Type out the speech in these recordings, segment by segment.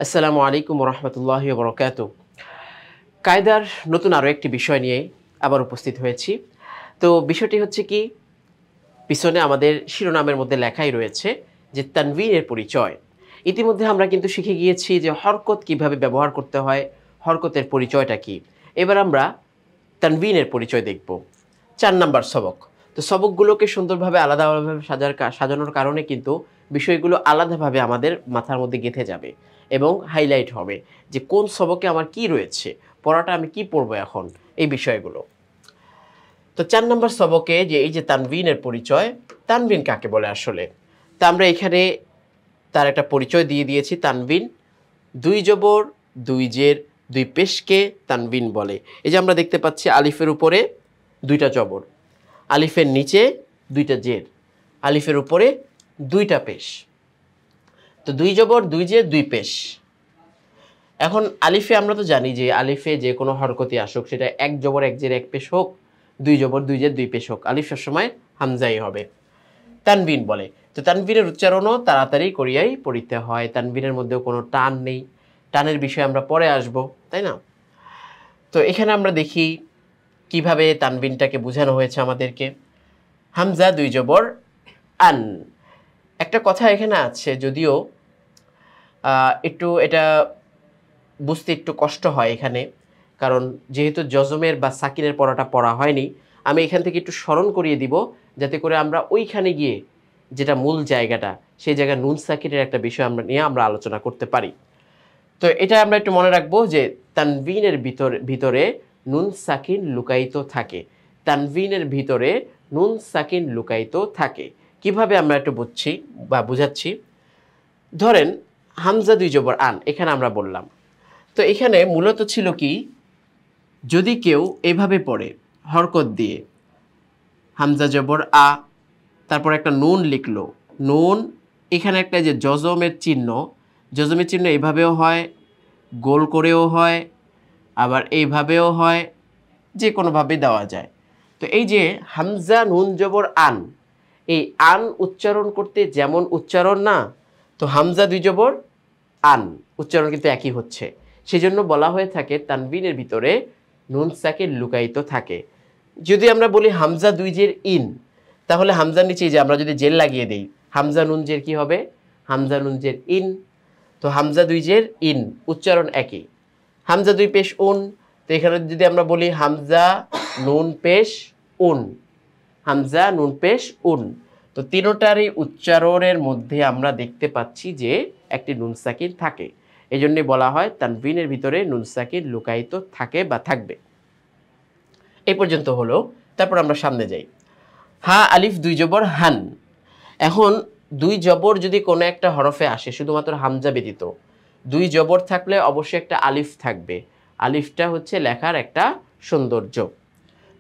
আসসালামু আলাইকুম রহমতুল্লাহি বরকাত। কায়দার নতুন আরও একটি বিষয় নিয়ে আবার উপস্থিত হয়েছি। তো বিষয়টি হচ্ছে কি, পিছনে আমাদের শিরোনামের মধ্যে লেখাই রয়েছে যে তানভিনের পরিচয়। ইতিমধ্যে আমরা কিন্তু শিখে গিয়েছি যে হরকত কিভাবে ব্যবহার করতে হয়, হরকতের পরিচয়টা কি। এবার আমরা তানভিনের পরিচয় দেখব। ৪ নাম্বার সবক। তো সবকগুলোকে সুন্দরভাবে আলাদাভাবে সাজানোর কারণে কিন্তু বিষয়গুলো আলাদাভাবে আমাদের মাথার মধ্যে গেঁথে যাবে এবং হাইলাইট হবে যে কোন সবকে আমার কি রয়েছে, পড়াটা আমি কি পড়বো এখন, এই বিষয়গুলো। তো ৪ নাম্বার সবকে যে এই যে তানভিনের পরিচয়, তানভিন কাকে বলে আসলে? তা আমরা এখানে তার একটা পরিচয় দিয়ে দিয়েছি। তানভিন ২ জবর, ২ জের, ২ পেশকে তানভিন বলে। এই যে আমরা দেখতে পাচ্ছি আলিফের উপরে ২টা জবর, আলিফের নিচে ২টা জের, আলিফের উপরে ২টা পেশ। তো ২ জবর, ২ জের, ২ পেশ। এখন আলিফে আমরা তো জানি যে আলিফে যে কোনো হরকতি আসুক, সেটা ১ জবর ১ জের ১ পেশ হোক, ২ জবর ২ জের ২ পেশ হোক, আলিফ সবসময় হামজাই হবে। তানভিন বলে। তো তানভিনের উচ্চারণও তাড়াতাড়ি করিয়াই পড়িতে হয়। তানভিনের মধ্যেও কোনো টান নেই। টানের বিষয়ে আমরা পরে আসব, তাই না? তো এখানে আমরা দেখি কিভাবে তানভিনটাকে বোঝানো হয়েছে আমাদেরকে। হামজা ২ জবর আন। একটা কথা এখানে আছে, যদিও একটু এটা বুঝতে একটু কষ্ট হয় এখানে, কারণ যেহেতু জজমের বা সাকিনের পড়াটা পড়া হয়নি, আমি এখান থেকে একটু স্মরণ করিয়ে দিব যাতে করে আমরা ওইখানে গিয়ে যেটা মূল জায়গাটা, সেই জায়গায় নুন সাকিনের একটা বিষয় আমরা আলোচনা করতে পারি। তো এটা আমরা একটু মনে রাখবো যে তানভিনের ভিতরে নুন সাকিন লুকায়িত থাকে। তানভিনের ভিতরে নুন সাকিন লুকায়িত থাকে। কিভাবে আমরা একটু বুঝছি বা বুঝাচ্ছি। ধরেন হামজা ২ জবর আন, এখানে আমরা বললাম। তো এখানে মূলত ছিল কি, যদি কেউ এভাবে পড়ে হরকত দিয়ে হামজা জবর আ, তারপর একটা নুন লিখলো, নুন, এখানে একটা যে জজমের চিহ্ন, জজমের চিহ্ন এইভাবেও হয়, গোল করেও হয়, আবার এইভাবেও হয়, যে কোনোভাবে দেওয়া যায়। তো এই যে হামজা নুন জবর আন, এই আন উচ্চারণ করতে যেমন উচ্চারণ না, তো হামজা ২ জবর আন উচ্চারণ কিন্তু একই হচ্ছে। সেজন্য বলা হয়ে থাকে তানভিনের ভিতরে নুন সাকিন লুকায়িত থাকে। যদি আমরা বলি হামজা ২ জের ইন, তাহলে হামজার নিচে যে আমরা যদি জের লাগিয়ে দেই, হামজা নুন জের কি হবে? হামজা নুন জের ইন। তো হামজা ২ জের ইন উচ্চারণ একই। হামজা ২ পেশ উন, তো এখানে যদি আমরা বলি হামজা নুন পেশ উন, হামজা নুন পেশ উন, তো তিনোটারই উচ্চারণের মধ্যে আমরা দেখতে পাচ্ছি যে একটি নুন সাকিন থাকে। এই জন্যে বলা হয় তানভিনের ভিতরে নুন সাকিন লুকায়িত থাকে বা থাকবে। এই পর্যন্ত হলো। তারপর আমরা সামনে যাই। হা আলিফ ২ জবর হান। এখন ২ জবর যদি কোনো একটা হরফে আসে, শুধুমাত্র হামজা ব্যতীত, ২ জবর থাকলে অবশ্যই একটা আলিফ থাকবে। আলিফটা হচ্ছে লেখার একটা সৌন্দর্য।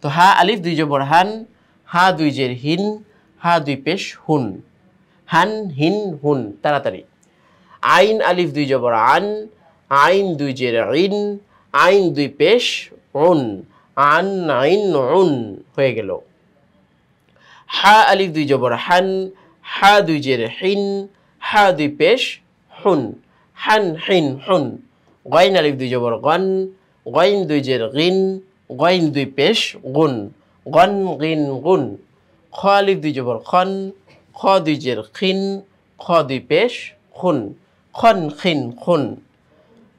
তো হা আলিফ ২ জবর হান, হা ২ জের হিন, হা ২ পেশ হুন, হান হিন হুন। তাড়াতাড়ি। আইন আলিফ ২ জবর আন, আইন ২ জের ইন, আইন ২ পেশ উন, আন আইন উন হয়ে গেল। হা আলিফ ২ জবর হান, হা ২ জের হিন, হা ২ পেশ হুন, হান হিন হুন। গইন আলিফ ২ জবর গন, গইন ২ জের গিন, গইন ২ পেশ গুন, গন গিন গুন। খ আলিফ ২ জবর খন, খ ২ জের খিন, খ ২ পেশ খুন, খন খিন খুন।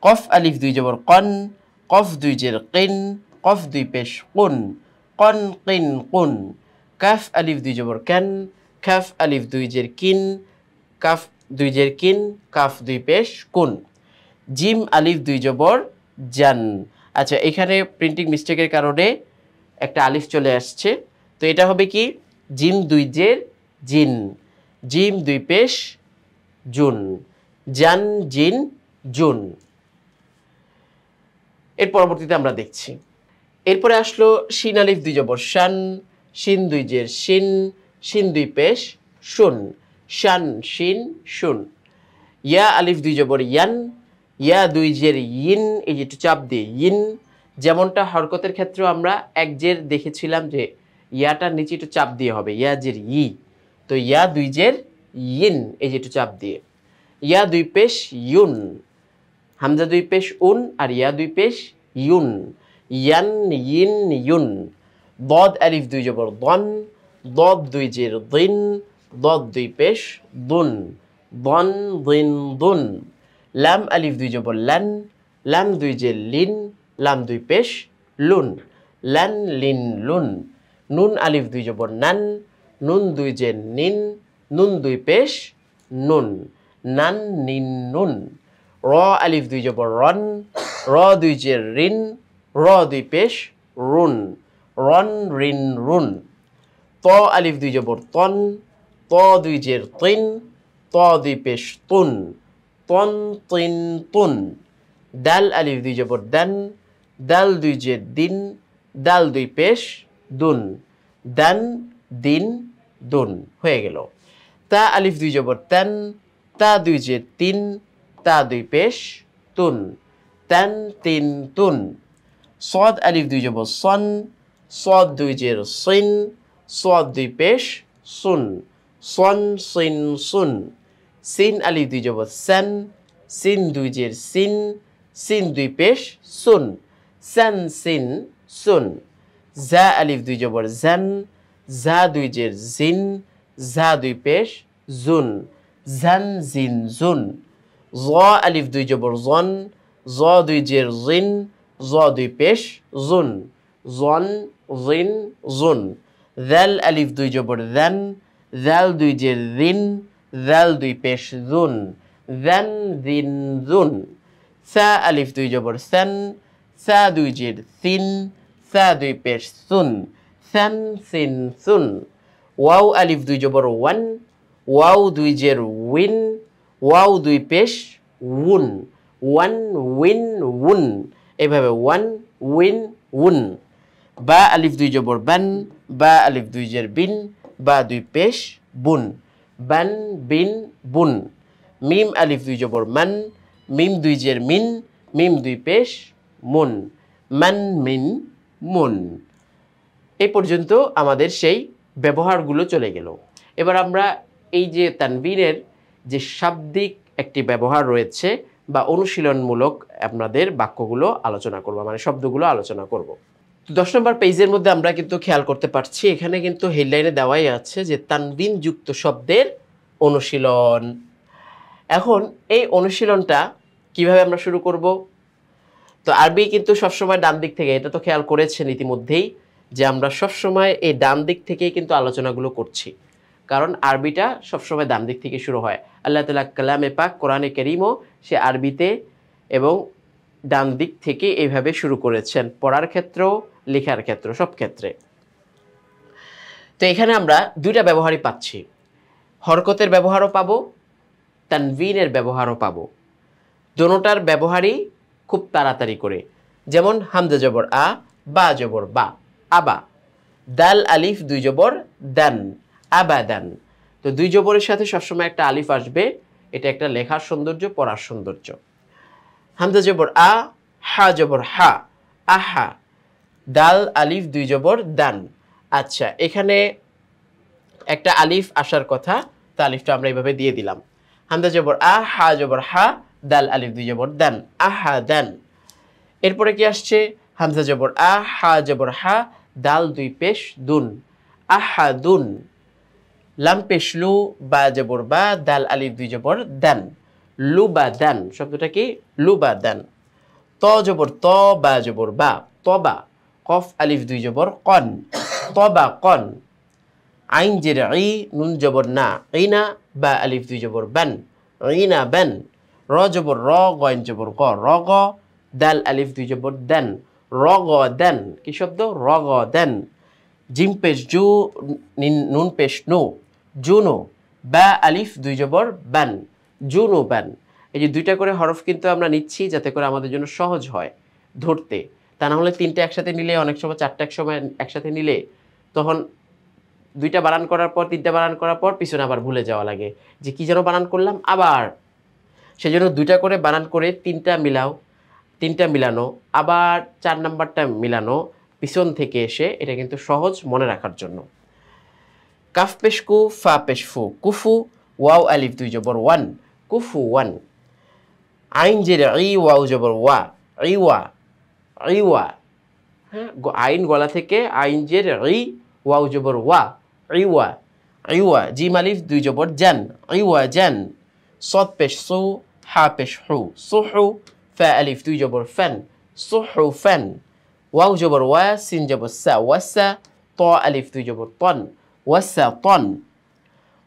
কফ আলিফ ২ জবর কন, কফ ২ জের কিন, কফ ২ পেশ কুন, কন কিন কুন। কাফ আলিফ ২ জবর ক্যান, কাফ আলিফ ২ জের কিন, কাফ ২ জের কিন, কাফ ২ পেশ কুন। জিম আলিফ ২ জবর জান। আচ্ছা, এখানে প্রিন্টিং মিস্টেকের কারণে একটা আলিফ চলে আসছে। তো এটা হবে কি, জিম ২ জের জিন, জিম ২ পেশ জুন, জান জিন জুন। এর পরবর্তীতে আমরা দেখছি। এরপরে আসলো শিন আলিফ ২ জবর শান, শিন ২ জের শিন, শিন ২ পেশ শুন, শান শিন শুন। ইয়া আলিফ ২ জবর ইয়ান, ইয়া ২ জের ইন, এই যে একটু চাপ দিয়ে ইন, যেমনটা হরকতের ক্ষেত্রেও আমরা এক জের দেখেছিলাম যে ইয়াটার নিচে একটু চাপ দিয়ে হবে, ইয়া জের ই। তো ইয়া ২ জের ইন, এই যে একটু চাপ দিয়ে। ইয়া ২ পেশ ইউন, হামজা দুই পেশ উন আর ইয়া দুই পেশ ইউন, ইয়ান ইন ইউন। দদ আলিফ দুই জবর দন, দদ দুই জের দিন, দদ দুই পেশ দুন, দন দিন দুন। লাম আলিফ দুই জবর লান, লাম দুই জের লিন, লাম দুই পেশ লুন, লান লিন লুন। নুন আলিফ দুই জবর নান, নুন দুই জের নিন, নুন দুই পেশ নুন, নান নিন নুন। র আলিফ দুই জবর রন, র দুই জের রিন, র দুই পেশ রুন, রন রিন রুন। ত আলিফ দুই জবর তন, ত দুই জের তিন, ত দুই পেশ তুন, তন তিন তুন। দাল আলিফ দুই জবর দান, দাল দুই জের দিন, দাল দুই পেশ দুন, দান দিন দুন। হয়ে গেল। তা আলিফ দুই জবর তান, তা দুই জের তিন, তা দুই পেশ তুন, তান তিন তুন। সদ আলিফ দুই জবর সন, সদ দুই জের সিন, সদ দুই পেশ সুন, সন সিন সুন। সিন আলিফ দুই জবর সেন, সিন দুই জের সিন, সিন দুই পেশ সুন, সেন সিন সুন। জা আলিফ দুই জবর জান, জা দুই জের জিন, জা দুই পেশ জুন, জান জিন জুন। জ আলিফ দুই জবর জন, জ দুই জের জিন, জ দুই পেশ জুন, জন জিন জুন। জাল আলিফ দুই জবর জান, জাল দুই জের জিন, জাল দুই পেশ জুন, জান জিন জুন। সা আলিফ দুই জবর সান, সা দুই জের সিন, সা দুই পেশ সুন, সান সিন সুন। ওয়াও আলিফ দুই জবর ওয়ান, ওয়াও দুই জের উইন, ওয়াও দুই পেশ উন, ওয়ান উইন উন। এভাবে ওয়ান উইন উন। বা আলিফ দুই জবর বান, বা আলিফ দুই জের বিন, বা দুই পেশ বুন, বান বিন বুন। মিম আলিফ দুই জবর মান, মিম দুই জের মিন, মিম দুই পেশ মুন, মান মিন মুন। এই পর্যন্ত আমাদের সেই ব্যবহারগুলো চলে গেল। এবার আমরা এই যে তানবিনের যে শাব্দিক একটি ব্যবহার রয়েছে বা অনুশীলনমূলক আপনাদের বাক্যগুলো আলোচনা করব, মানে শব্দগুলো আলোচনা করব। 10 নম্বর পেজের মধ্যে আমরা কিন্তু খেয়াল করতে পারছি, এখানে কিন্তু হেডলাইনে দেওয়াই আছে যে তানবিন যুক্ত শব্দের অনুশীলন। এখন এই অনুশীলনটা কিভাবে আমরা শুরু করব? তো আরবি কিন্তু সবসময় ডান দিক থেকে, এটা তো খেয়াল করেছেন ইতিমধ্যেই যে আমরা সবসময় এই ডান দিক থেকেই কিন্তু আলোচনাগুলো করছি, কারণ আরবিটা সবসময় ডান দিক থেকে শুরু হয়। আল্লাহ তাআলা কালামে পাক কোরআনে কারীমও সে আরবিতে এবং ডান দিক থেকে এইভাবে শুরু করেছেন, পড়ার ক্ষেত্রেও লেখার ক্ষেত্র সব ক্ষেত্রে। তো এখানে আমরা দুইটা ব্যবহারই পাচ্ছি, হরকতের ব্যবহারও পাবো, তানবিনের ব্যবহারও পাবো। দোনোটার ব্যবহারই খুব তাড়াতাড়ি করে। যেমন হামজা জবর আ, বা জবর বা, আবা। দাল আলিফ দুই জবর দান, আবাদান। তো দুই জবরের সাথে সবসময় একটা আলিফ আসবে, এটা একটা লেখার সৌন্দর্য, পড়ার সৌন্দর্য। হামজা জবর আ, হা জবর হা, আহা। দাল আলিফ দুই জবর দান। আচ্ছা, এখানে একটা আলিফ আসার কথা, তো আলিফটা আমরা এইভাবে দিয়ে দিলাম। হামজা জবর আ, হা জবর হা, দাল আলিফ দুই জবর দান, আহা দান। এরপরে কি আসছে? হামজা জবর আ, হা জবর হা, দাল দুই পেশ দুন, আহা দুন। লাম পেশ লু, বা জবর বা, দাল আলিফ দুই জবর দান, লুবা দান। শব্দটা কি? লুবা দান। ত জবর ত, বা জবর বা, তবা। কফ আলিফ দুই জবর কন, তবা কন। আইন জের ই, নুন জবর না, ইনা, বা আলিফ দুই জবর বান, ইনা বান। র জবর র, গয়েন জবর গ, র গ। দাল আলিফ দুই জবর দেন, র গ দেন। কি শব্দ? র গ দেন। জিম পেশ জু, নুন পেশ নো, জুনো। বা আলিফ দুই জবর বান, জুনো বান। এই যে দুইটা করে হরফ কিন্তু আমরা নিচ্ছি যাতে করে আমাদের জন্য সহজ হয় ধরতে। তা না হলে তিনটে একসাথে নিলে, অনেক সময় চারটে এক সময় একসাথে নিলে, তখন দুইটা বানান করার পর, তিনটা বানান করার পর পিছনে আবার ভুলে যাওয়া লাগে যে কি যেন বানান করলাম আবার। সেজন্য দুইটা করে বানান করে তিনটা মিলাও, তিনটা মিলানো, আবার 4 নাম্বারটা মিলানো পিছন থেকে এসে, এটা কিন্তু সহজ মনে রাখার জন্য। কাফ পেশ কু, ফা পেশ ফু, কুফু। ওয়াও আলিফ দুই জবর ওয়ান, কুফু ওয়ান। আইন জের ই ওয়াও জবর ওয়া, ইওয়া, ইওয়া। হ্যাঁ, আইন গলা থেকে আইন জের ই ওয়াও জবর ওয়া, ইওয়া, ইওয়া। জিম আলিফ দুই জবর জান, ইওয়া জান। সদ পেশ সু, হা পেশ হু, সুহু। ফা আলিফ দুই জবর ফান, সুহু ফান। ওয়াও জবর ওয়া, সিন জবর সা, ওয়াসা। ত আলিফ দুই জবর তন, ওয়াসা তন।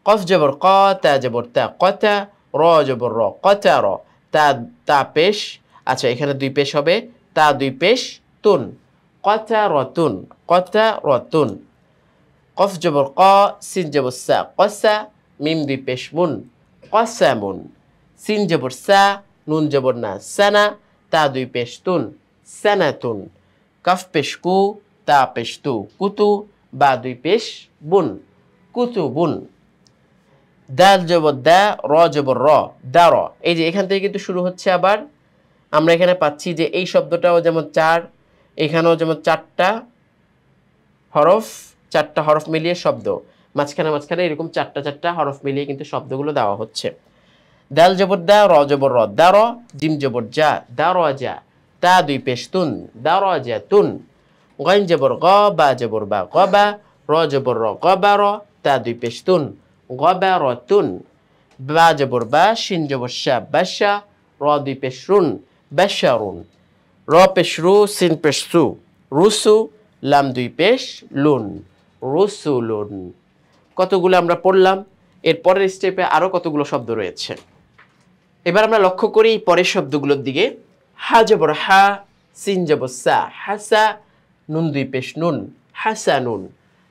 কফ জবর ক, তা জবর তা, কতা। র জবর র, কতা র। তা তা পেশ, আচ্ছা এখানে দুই পেশ হবে, তা দুই পেশ তুন, কতা রতুন, কতা রতুন। কফ জবর ক, সিন জবর সা, কসা। মিম দুই পেশ মুন, কসামুন। সিন জবর সা, নুন জবর না, সানা। তা দুই পেশ তুন, সানাতুন। কাফ পেশ কু, তা পেশ তু, কুতু। বা দুই পেশ বুন, কুতুবুন। দাল জবর দা, র জবর র, দার। এই যে এখান থেকে কিন্তু শুরু হচ্ছে আবার। আমরা এখানে পাচ্ছি যে এই শব্দটাও যেমন চার, এখানেও যেমন চারটা হরফ মিলিয়ে শব্দ, মাঝখানে মাঝখানে এরকম চারটা চারটা হরফ মিলিয়ে কিন্তু শব্দগুলো দেওয়া হচ্ছে। দাল জবর দা, র জবর র, দার। জিম জবর যা, দার যা। তা দুই পেশ তুন, দার যা তুন। গইন জবর গ, বা জবর বা, গবা। র জবর র, গবার। তা দুই পেশ তুন, গবারতুন। বা জবর বা, শিন জবর শা, বাসা। র দুই পেশ রুন, বাশারুন। র পেশ রু, সিন পেশ সু, রুসু। লাম দুই পেশ লুন, রুসুলুন। কতগুলো আমরা পড়লাম। এর পরের স্টেপে আরও কতগুলো শব্দ রয়েছে। এবার আমরা লক্ষ্য করি পরের শব্দগুলোর দিকে। হা জবর হা, সিন জবর সা, হাসা। নুন দুই পেশ নুন, হাসানুন।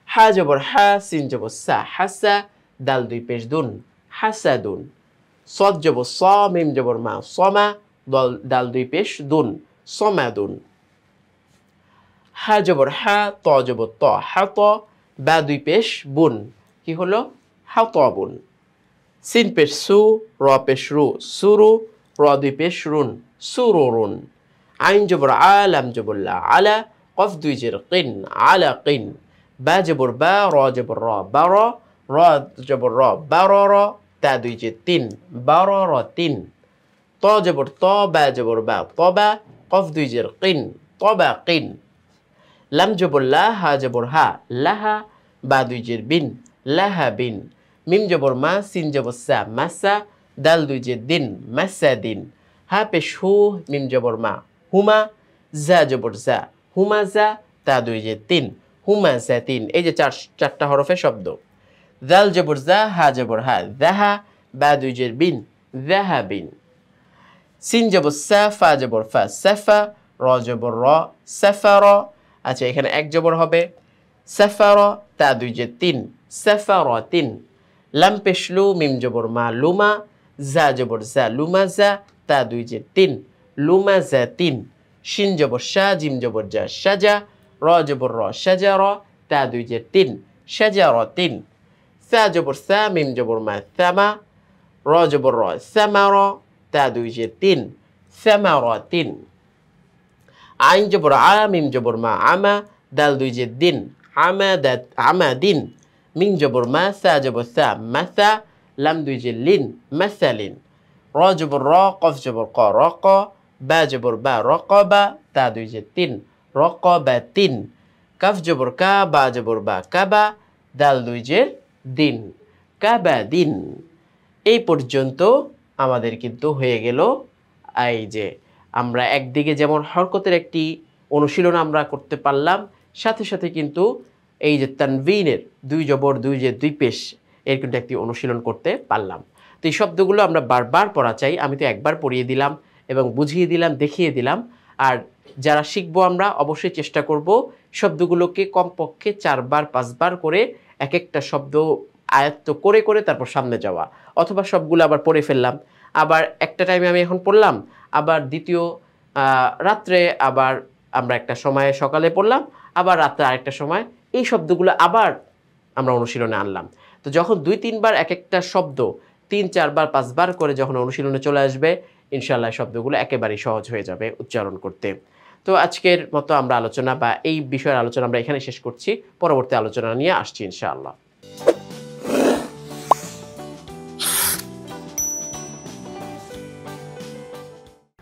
হা জবর হা, সিন জবর সা, হাসা। দাল দুই পেশ দুন, হাসাদুন। সদ জবর স, মিম জবর মা, সমা। দাল দুই পেশ দুন, সমাদুন। হা জবর হা, ত জবর ত, হাত। বা দুই পেশ বুন, কি হলো হাতবুন। সিন পেশ সু, র পেশ রু, সুরু। র দুই পেশ রুন, সুরুরুন। আইন জবর আ, লাম জবর লা, আলা। কফ দুই জের কিন, আলা কিন। বা জবর বা, র জবর র, বার। র জবর র, বার র। তা দুই জের তিন, বার র তিন। ত জবর ত, বা জবর বা, তবা। কফ দুই জের কিন, তবা কিন। লাম জবর লা, হা জবর হা, লাহা। বা দুই জের বিন, লাহা বিন। মিম জবর মা, সিন জবর সা, মাসা। দাল দুই জের দিন, মাসা দিন। হা পেশ হু, মিম জবর মা, হুমা। জা জবর জা, হুমা জা। তা দুই জের তিন, হুমা জা তিন। এই যে চারটা হরফের শব্দ। দাল জবর জা, হা জবর হা, দাহা। বা দুই জের বিন, দাহা বিন। সিন জবর সা, ফা জবর ফা, সাফা। র জবর র, সাফার। আচ্ছা এখানে এক জবর হবে, সাফার। তা দুই জের তিন, সাফার তিন। লাম পেশলু, মিম জবর মা, লুমা। জা জবর জা, লুমা জা। তা দুই জের তিন, লুমা জা তিন। শিন জবর শাহ, জিম জবর যা, সাজা। র জবর র, সাজা র। তা দুই জের তিন, সাজা র তিন। সা জবর সা, মিম জবর মা, সামা। র জবর র, সামার। তা দুই জের তিন, সামার তিন। আইন জবর আ, মিম জবর মা, আমা। দাল দুই জের দিন, আমা দিন। মিম জবর মা, সা জবর সা, মাসা। লাম দুই জের লিন, মাসালিন। র জবর র, কফ জবর ক, রক। বা জবর বা, রকবা। তা দুই জের তিন, রকবা তিন। কাফ জবর কা, বা জবর বা, কাবা। দাল দুই জের দিন, কাবা দিন। এই পর্যন্ত আমাদের কিন্তু হয়ে গেল। এই যে আমরা একদিকে যেমন হরকতের একটি অনুশীলন আমরা করতে পারলাম, সাথে সাথে কিন্তু এই যে তানভিনের দুই জবর দুই যে দুই পেশ এর কিন্তু একটি অনুশীলন করতে পারলাম। তো এই শব্দগুলো আমরা বারবার পড়া চাই। আমি তো একবার পড়িয়ে দিলাম এবং বুঝিয়ে দিলাম, দেখিয়ে দিলাম। আর যারা শিখবো আমরা অবশ্যই চেষ্টা করব শব্দগুলোকে কমপক্ষে 4বার 5বার করে এক একটা শব্দ আয়ত্ত করে করে তারপর সামনে যাওয়া, অথবা সবগুলো আবার পড়ে ফেললাম। আবার একটা টাইমে আমি এখন পড়লাম, আবার দ্বিতীয় রাত্রে আবার আমরা একটা সময়ে সকালে পড়লাম, আবার রাত্রে আরেকটা সময় এই শব্দগুলো আবার আমরা অনুশীলনে আনলাম। তো যখন 2-3বার এক একটা শব্দ 3-4বার 5বার করে যখন অনুশীলনে চলে আসবে, ইনশাআল্লাহ শব্দগুলো একেবারেই সহজ হয়ে যাবে উচ্চারণ করতে। তো আজকের মতো আমরা আলোচনা বা এই বিষয়ের আলোচনা আমরা এখানে শেষ করছি। পরবর্তী আলোচনা নিয়ে আসছি ইনশাআল্লাহ।